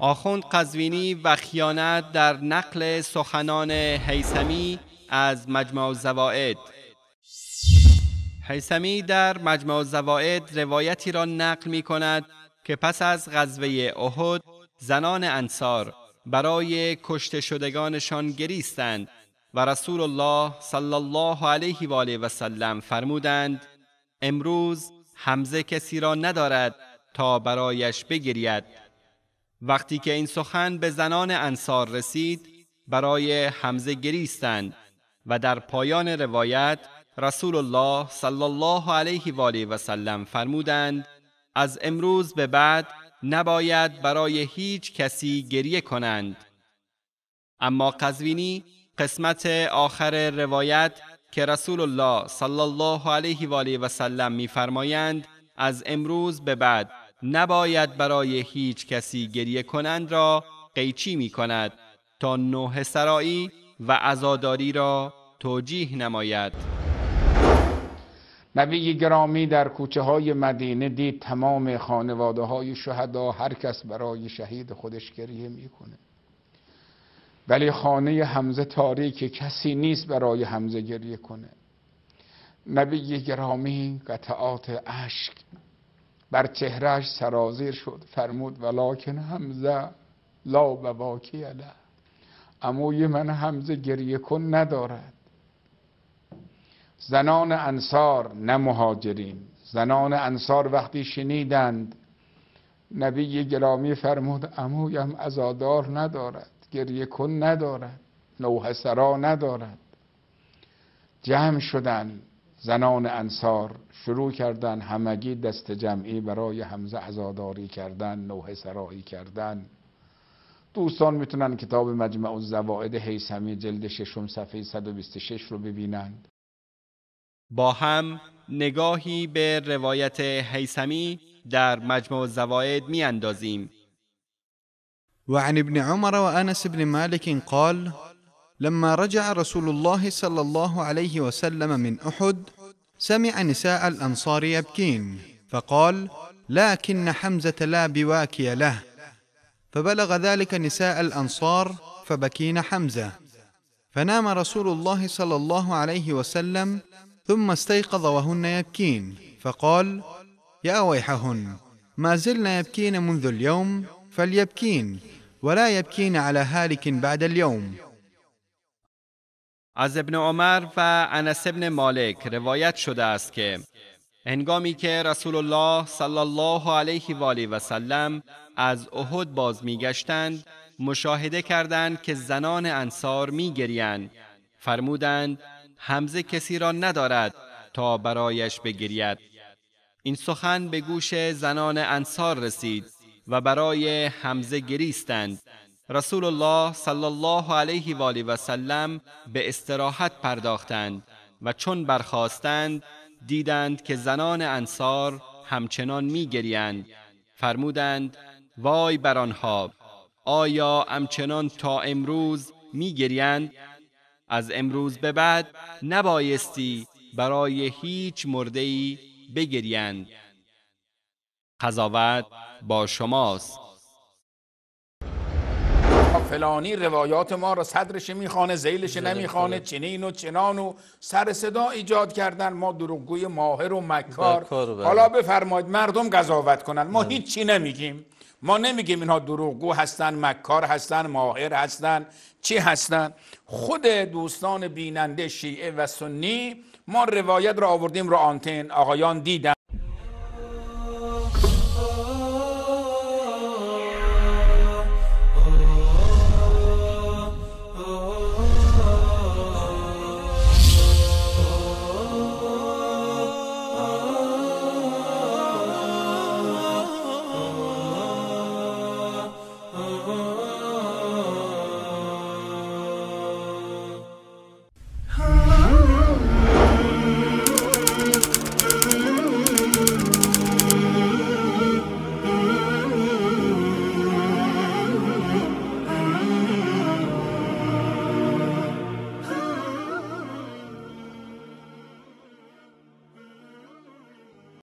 آخوند قزوینی و خیانت در نقل سخنان هیثمی از مجمع الزوائد. هیثمی در مجمع الزوائد روایتی را نقل می کند که پس از غزوه احد زنان انصار برای کشته شدگانشان گریستند و رسول الله صلی الله علیه و آله و سلم فرمودند: امروز حمزه کسی را ندارد تا برایش بگرید. وقتی که این سخن به زنان انصار رسید برای حمزه گریستند و در پایان روایت رسول الله صلی الله علیه و آله و سلم فرمودند: از امروز به بعد نباید برای هیچ کسی گریه کنند. اما قزوینی قسمت آخر روایت که رسول الله صلی الله علیه و آله و سلم می‌فرمایند از امروز به بعد نباید برای هیچ کسی گریه کنند را قیچی می کند تا نوح سرایی و عزاداری را توجیه نماید. نبی گرامی در کوچه های مدینه دید تمام خانواده های شهدا هر کس برای شهید خودش گریه میکنه، ولی خانه حمزه تاریک، کسی نیست برای حمزه گریه کنه. نبی گرامی قطعات اشک بر چهرهش سرازیر شد، فرمود: ولکن حمزه لا بواکی له، عموی من حمزه گریه کن ندارد. زنان انصار نه مهاجرین، زنان انصار وقتی شنیدند نبی گرامی فرمود: عمویم عزادار ندارد، گریه کن ندارد، نوحه سرا ندارد، جمع شدن زنان انصار، شروع کردن همگی دست جمعی برای حمزه عزاداری کردن، نوحه سرایی کردن. دوستان میتونن کتاب مجمع الزوائد هیثمی جلد 6 صفحه 126 رو ببینند. با هم نگاهی به روایت هیثمی در مجمع الزوائد می اندازیم. وعن ابن عمر وأنس بن مالك قال: لما رجع رسول الله صلى الله عليه وسلم من أحد سمع نساء الأنصار يبكين فقال: لكن حمزة لا بواكي له. فبلغ ذلك نساء الأنصار فبكين حمزة، فنام رسول الله صلى الله عليه وسلم ثم استيقظ وهن يبكين فقال: يا ويحهن، ما زلن يبكين منذ اليوم فليبكين ولا يبكين على هالك بعد اليوم. از ابن عمر و انس بن مالک روایت شده است که هنگامی که رسول الله صلی الله علیه و آله و سلم از احد باز میگشتند مشاهده کردند که زنان انصار میگریند. فرمودند: حمزه کسی را ندارد تا برایش بگرید. این سخن به گوش زنان انصار رسید و برای حمزه گریستند. رسول الله صلی الله علیه و آله و سلم به استراحت پرداختند و چون برخاستند دیدند که زنان انصار همچنان می‌گریند. فرمودند: وای بر آنها، آیا همچنان تا امروز می‌گریند؟ از امروز به بعد نبایستی برای هیچ مرده‌ای بگریند. قضاوت با شماست. فلانی روایات ما را صدرش میخوانه، ذیلش نمیخوانه، چنین و چنان و سر صدا ایجاد کردن. ما دروغگوی ماهر و مکار. حالا بفرمایید مردم قضاوت کنن، ما هیچی نمیگیم. ما نمیگیم اینها دروغگو هستن، مکار هستن، ماهر هستن، چی هستن. خود دوستان بیننده شیعه و سنی ما روایت را آوردیم رو آنتن، آقایان دیدن.